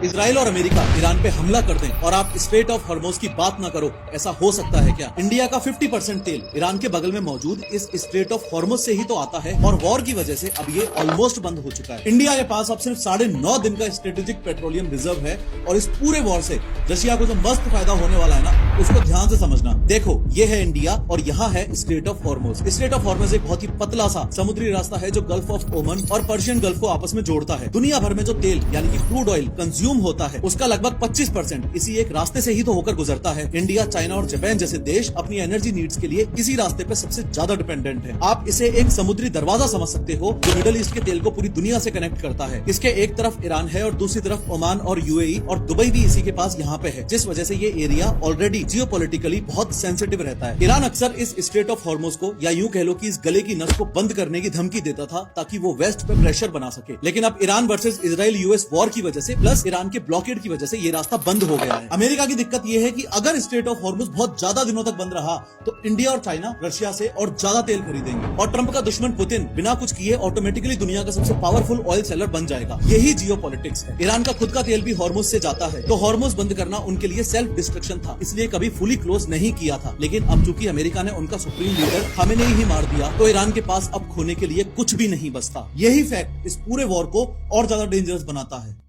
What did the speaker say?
Israel और America Iran पे हमला कर दें और आप स्ट्रेट ऑफ हॉर्मोज की बात ना करो, ऐसा हो सकता है क्या? इंडिया का 50% तेल ईरान के बगल में मौजूद इस स्ट्रेट ऑफ हॉर्मोज से ही तो आता है और वॉर की वजह से अब ये ऑलमोस्ट बंद हो चुका है। इंडिया के पास अब सिर्फ 9.5 दिन का स्ट्रेटेजिक पेट्रोलियम रिजर्व है और इस पूरे वॉर से रशिया को जो मस्त फायदा होने वाला है ना, उसको ध्यान से समझना। देखो, ये है इंडिया और यहाँ है straight of Hormuz. Straight of Hormuz एक बहुत ही पतला सा समुद्री रास्ता है जो गल्फ ऑफ ओमन और पर्शियन गल्फ को आपस में जोड़ता है। दुनिया भर में जो तेल यानी कि क्रूड ऑयल कंज्यूम होता है, उसका लगभग 25% इसी एक रास्ते से ही तो होकर गुजरता है। इंडिया, चाइना और जापान जैसे देश अपनी एनर्जी नीड्स के लिए इसी रास्ते पे सबसे ज्यादा डिपेंडेंट है। आप इसे एक समुद्री दरवाजा समझ सकते हो जो मिडिल ईस्ट के तेल को पूरी दुनिया से कनेक्ट करता है। इसके एक तरफ ईरान है और दूसरी तरफ ओमान और यूएई और दुबई भी इसी के पास यहाँ पे है, जिस वजह से ये एरिया ऑलरेडी जियोपॉलिटिकली बहुत सेंसिटिव रहता है। ईरान अक्सर इस स्ट्रेट ऑफ हॉर्मोज को, या यूं कह लो कि इस गले की नस को बंद करने की धमकी देता था ताकि वो वेस्ट पे प्रेशर बना सके। लेकिन अब Iran versus Israel US war की वजह से प्लस ईरान के ब्लॉकेड की वजह से ये रास्ता बंद हो गया है। अमेरिका की दिक्कत ये है कि अगर स्ट्रेट ऑफ हॉर्मोज बहुत ज्यादा दिनों तक बंद रहा तो इंडिया और चाइना रशिया से और ज्यादा तेल खरीदेंगे और ट्रंप का दुश्मन पुतिन बिना कुछ किए ऑटोमेटिकली दुनिया का सबसे पावरफुल ऑयल सेलर बन जाएगा। यही जियोपॉलिटिक्स है। ईरान का खुद का तेल भी हॉर्मोज से जाता है, तो हॉर्मोज बंद करना उनके लिए सेल्फ डिस्ट्रक्शन था, इसलिए कभी फुली क्लोज नहीं किया था। लेकिन अब चूंकि अमेरिका ने उनका सुप्रीम लीडर खामेनेई ही मार दिया, तो ईरान के पास अब खोने के लिए कुछ भी नहीं बचता। यही फैक्ट इस पूरे वॉर को और ज्यादा डेंजरस बनाता है।